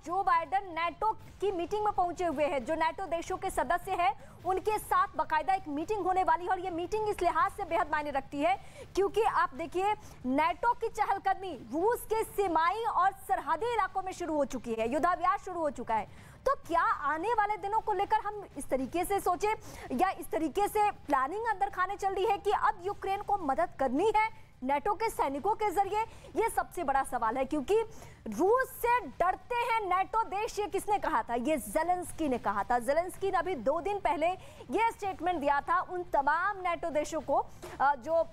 Joe Biden NATO की meeting में पहुंचे हुए हैं। जो नेटो देशों के सदस्य हैं उनके साथ बाकायदा एक मीटिंग होने वाली है और ये मीटिंग इस लिहाज से बेहद मायने रखती है क्योंकि आप देखिए नेटो की चहलकदमी रूस के सीमाई और सरहदी इलाकों में शुरू हो चुकी है, युद्धाभ्यास शुरू हो चुका है। तो क्या आने वाले दिनों को लेकर हम इस तरीके से सोचे या इस तरीके से प्लानिंग अंदर खाने चल रही है कि अब यूक्रेन को मदद करनी है नेटो के सैनिकों के जरिए? ये सबसे बड़ा सवाल है क्योंकि रूस से डरते हैं नेटो देश। ये किसने कहा था? ये ज़ेलेंस्की ने कहा था। ज़ेलेंस्की ने अभी 2 दिन पहले ये स्टेटमेंट दिया था उन तमाम नेटो देशों को जो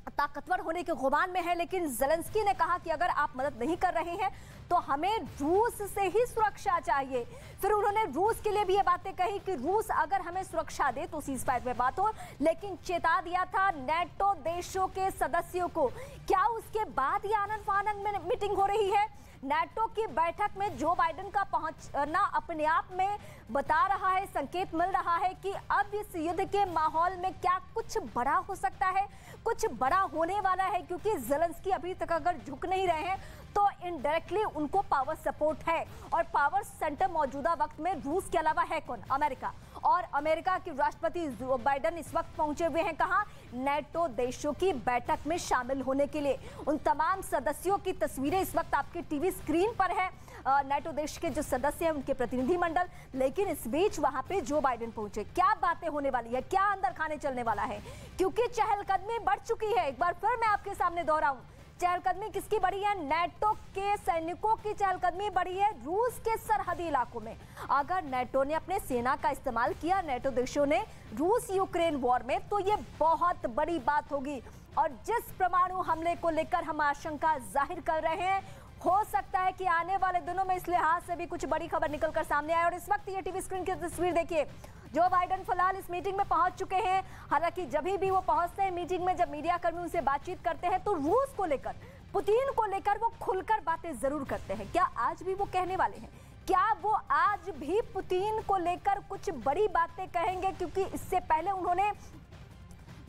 ताकतवर होने के गुमान में है, लेकिन ज़ेलेंस्की ने कहा कि अगर आप मदद नहीं कर रहे हैं तो हमें रूस से ही सुरक्षा चाहिए। फिर उन्होंने रूस के लिए भी ये बातें कही कि रूस अगर हमें सुरक्षा दे तो सीज़फायर पे बात हो, लेकिन चेता दिया था नेटो देशों के सदस्यों को। क्या उसके बाद ये आनन फानन में मीटिंग हो रही है? नेटो की बैठक में जो बाइडेन का पहुंचना अपने आप में बता रहा है, संकेत मिल रहा है कि अब इस युद्ध के माहौल में क्या कुछ बड़ा हो सकता है, कुछ बड़ा होने वाला है, क्योंकि ज़ेलेंस्की अभी तक अगर झुक नहीं रहे हैं तो इनडायरेक्टली उनको पावर सपोर्ट है और पावर सेंटर मौजूदा वक्त में रूस के अलावा है कौन? अमेरिका। और अमेरिका के राष्ट्रपति जो बाइडेन इस वक्त पहुंचे हुए हैं कहां? नेटो देशों की बैठक में शामिल होने के लिए। उन तमाम सदस्यों की तस्वीरें इस वक्त आपके टीवी स्क्रीन पर है, नेटो देश के जो सदस्य हैं उनके प्रतिनिधिमंडल। लेकिन इस बीच वहां पे जो बाइडेन पहुंचे, क्या बातें होने वाली है, क्या अंदर खाने चलने वाला है? क्योंकि चहलकदमी बढ़ चुकी है। एक बार फिर मैं आपके सामने दोहराऊं, चहलकदमी किसकी बढ़ी है? नेटो के सैनिकों की चहलकदमी बढ़ी है रूस के सरहदी इलाकों में। अगर नेटो ने अपने सेना का इस्तेमाल किया, नेटो देशों ने, रूस यूक्रेन वॉर में, तो ये बहुत बड़ी बात होगी। और जिस परमाणु हमले को लेकर हम आशंका जाहिर कर रहे हैं, हो सकता है कि आने वाले दिनों में इस लिहाज से भी कुछ बड़ी खबर निकलकर सामने आए। और इस वक्त ये टीवी स्क्रीन की तस्वीर देखिए, जो बाइडेन फिलहाल इस मीटिंग में पहुंच चुके हैं। हालांकि जब भी वो पहुंचते हैं मीटिंग में, जब मीडिया कर्मी उनसे बातचीत करते हैं तो रूस को लेकर, पुतिन को लेकर वो खुलकर बातें जरूर करते हैं। क्या आज भी वो कहने वाले हैं? क्या वो आज भी पुतिन को लेकर कुछ बड़ी बातें कहेंगे? क्योंकि इससे पहले उन्होंने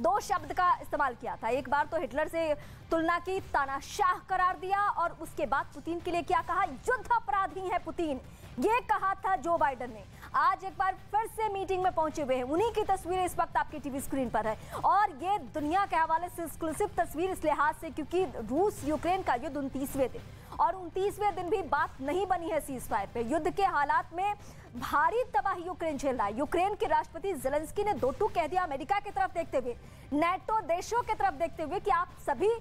2 शब्द का इस्तेमाल किया था। एक बार तो हिटलर से तुलना की, तानाशाह करार दिया, और उसके बाद पुतिन के लिए क्या कहा? युद्ध अपराधी है पुतिन, ये कहा था जो बाइडेन ने। आज एक बार फिर से मीटिंग में पहुंचे हुए हैं, उन्हीं की तस्वीरें इस वक्त आपकी टीवी स्क्रीन पर है। और ये दुनिया के हवाले से एक्सक्लूसिव तस्वीर इस लिहाज से क्योंकि रूस यूक्रेन का युद्ध 29वें दिन, और 29वें दिन भी बात नहीं बनी है सीज़फायर पे। युद्ध के हालात में भारी तबाही यूक्रेन झेल रहा है। यूक्रेन के राष्ट्रपति ज़ेलेंस्की ने 2 टूक कह दिया अमेरिका की तरफ देखते हुए, नेटो देशों की तरफ देखते हुए कि आप सभी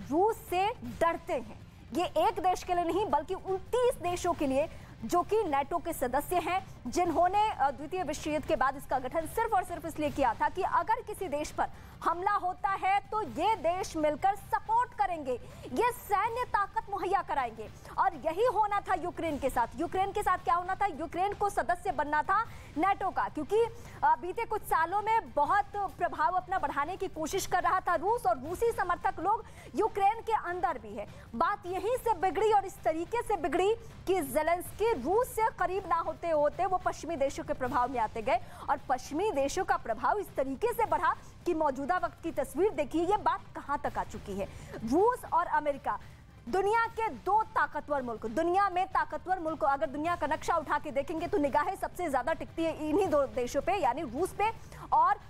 रूस से डरते हैं। ये एक देश के लिए नहीं बल्कि 29 देशों के लिए जो कि नेटो के सदस्य हैं, जिन्होंने द्वितीय विश्व युद्ध के बाद इसका गठन सिर्फ और सिर्फ इसलिए किया था कि अगर किसी देश पर हमला होता है तो ये देश मिलकर सपोर्ट करेंगे, ये सैन्य ताकत मुहैया कराएंगे। और यही होना था यूक्रेन के साथ। यूक्रेन के साथ क्या होना था? यूक्रेन को सदस्य बनना था नेटो का, क्योंकि बीते कुछ सालों में बहुत प्रभाव अपना बढ़ाने की कोशिश कर रहा था रूस, और रूसी समर्थक लोग यूक्रेन के अंदर भी है। बात यहीं से बिगड़ी और इस तरीके से बिगड़ी कि ज़ेलेंस्की रूस से करीब ना होते होते वो पश्चिमी देशों के प्रभाव में आते गए, और पश्चिमी देशों का प्रभाव इस तरीके से बढ़ा कि मौजूदा वक्त की तस्वीर देखिए, ये बात कहां तक आ चुकी है। रूस और अमेरिका, दुनिया के 2 ताकतवर मुल्क, दुनिया में ताकतवर मुल्क, अगर दुनिया का नक्शा उठा के देखेंगे तो निगाहें सबसे ज्यादा टिकती है इन्हीं 2 देशों पे, यानी रूस पे और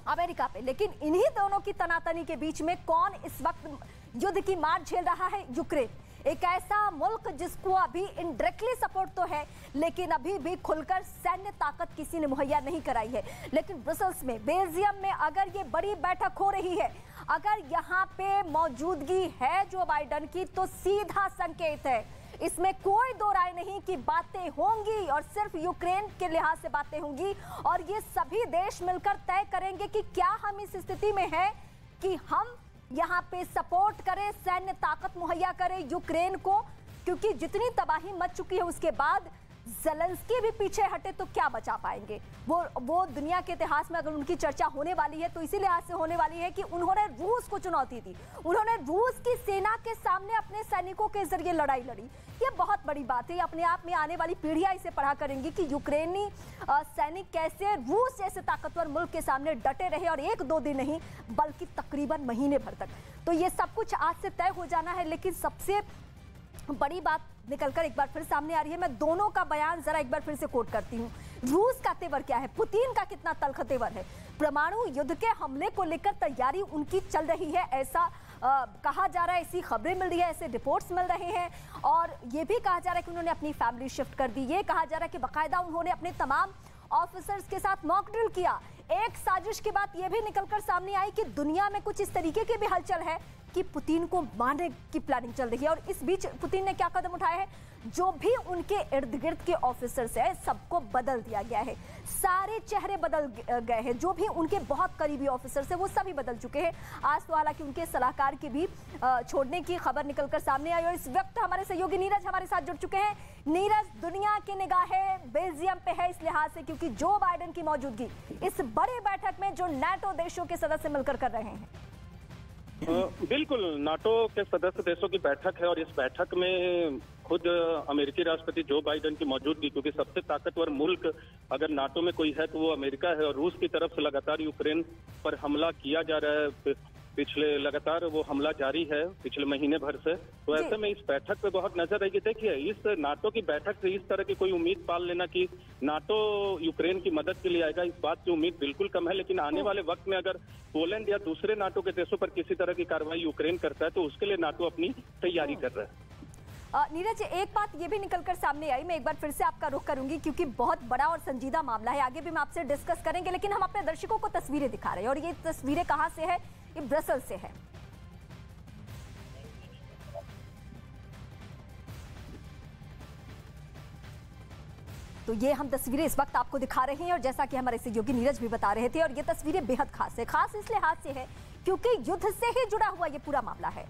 अमेरिका पे। लेकिन इन्हीं दोनों की तनातनी के बीच में कौन इस वक्त युद्ध की मार झेल रहा है? यूक्रेन, एक ऐसा मुल्क जिसको अभी इनडायरेक्टली सपोर्ट तो है लेकिन अभी भी खुलकर सैन्य ताकत किसी ने मुहैया नहीं कराई है। लेकिन ब्रसेल्स में, बेल्जियम में अगर ये बड़ी बैठक हो रही है, अगर यहाँ पे मौजूदगी है जो बाइडेन की, तो सीधा संकेत है, इसमें कोई 2 राय नहीं कि बातें होंगी और सिर्फ यूक्रेन के लिहाज से बातें होंगी। और ये सभी देश मिलकर तय करेंगे कि क्या हम इस स्थिति में हैं कि हम यहाँ पे सपोर्ट करें, सैन्य ताकत मुहैया करें यूक्रेन को, क्योंकि जितनी तबाही मच चुकी है उसके बाद ज़ेलेंस्की भी पीछे हटे तो क्या बचा पाएंगे? वो दुनिया के इतिहास में अगर उनकी चर्चा होने वाली है तो इसी लिहाज से होने वाली है कि उन्होंने रूस को चुनौती दी, उन्होंने रूस की सेना के सामने अपने सैनिकों के जरिए लड़ाई लड़ी। ये बहुत बड़ी बात है, अपने आप में आने वाली पीढ़ियां इसे पढ़ा करेंगी कि यूक्रेनी सैनिक कैसे रूस जैसे ताकतवर मुल्क के सामने डटे रहे, और 1-2 दिन नहीं बल्कि तकरीबन महीने भर तक। तो ये सब कुछ आज से तय हो जाना है। लेकिन सबसे बड़ी बात निकलकर एक बार फिर सामने आ रही है। मैं दोनों का बयान जरा एक बार फिर से कोट करती हूँ। रूस का तेवर क्या है, पुतिन का कितना तल्ख तेवर है। परमाणु युद्ध के हमले को लेकर तैयारी उनकी चल रही है, ऐसा कहा जा रहा है, ऐसी खबरें मिल रही है, ऐसे रिपोर्ट्स मिल रहे हैं। और ये भी कहा जा रहा है कि उन्होंने अपनी फैमिली शिफ्ट कर दी। ये कहा जा रहा है कि बाकायदा उन्होंने अपने तमाम ऑफिसर्स के साथ मॉक ड्रिल किया। एक साजिश की बात यह भी निकलकर सामने आई कि दुनिया में कुछ इस तरीके की भी हलचल है कि पुतिन को मारने की प्लानिंग चल रही है। और इस बीच पुतिन ने क्या कदम उठाया है, जो भी उनके इर्द गिर्द के ऑफिसर्स हैं सबको बदल दिया गया है। सारे चेहरे बदल गए हैं, जो भी उनके बहुत करीबी ऑफिसर्स हैं वो सभी बदल चुके हैं। आज तो हालांकि उनके सलाहकार की भी छोड़ने की खबर निकलकर सामने आई। और इस वक्त हमारे सहयोगी नीरज हमारे साथ जुड़ चुके हैं। नीरज, दुनिया की निगाहें बेल्जियम पे है इस लिहाज से क्योंकि जो बाइडेन की मौजूदगी इस बड़ी बैठक में जो नाटो देशों के सदस्य मिलकर कर रहे हैं। बिल्कुल, नाटो के सदस्य देशों की बैठक है और इस बैठक में खुद अमेरिकी राष्ट्रपति जो बाइडेन की मौजूदगी, क्योंकि सबसे ताकतवर मुल्क अगर नाटो में कोई है तो वो अमेरिका है। और रूस की तरफ से लगातार यूक्रेन पर हमला किया जा रहा है, पिछले लगातार वो हमला जारी है पिछले महीने भर से। तो ऐसे में इस बैठक पे बहुत नजर रहेगी। देखिए, इस नाटो की बैठक से इस तरह की कोई उम्मीद पाल लेना कि नाटो यूक्रेन की मदद के लिए आएगा, इस बात की उम्मीद बिल्कुल कम है। लेकिन आने वाले वक्त में अगर पोलैंड या दूसरे नाटो के देशों पर किसी तरह की कार्रवाई यूक्रेन करता है तो उसके लिए नाटो अपनी तैयारी कर रहा है। नीरज, एक बात ये भी निकलकर सामने आई, मैं एक बार फिर से आपका रुख करूंगी क्योंकि बहुत बड़ा और संजीदा मामला है, आगे भी हम आपसे डिस्कस करेंगे। लेकिन हम अपने दर्शकों को तस्वीरें दिखा रहे हैं और ये तस्वीरें कहां से है, ये ब्रसेल से है। तो ये हम तस्वीरें इस वक्त आपको दिखा रहे हैं और जैसा कि हमारे सहयोगी नीरज भी बता रहे थे, और ये तस्वीरें बेहद खास है। खास इस लिहाज से है क्योंकि युद्ध से ही जुड़ा हुआ ये पूरा मामला है।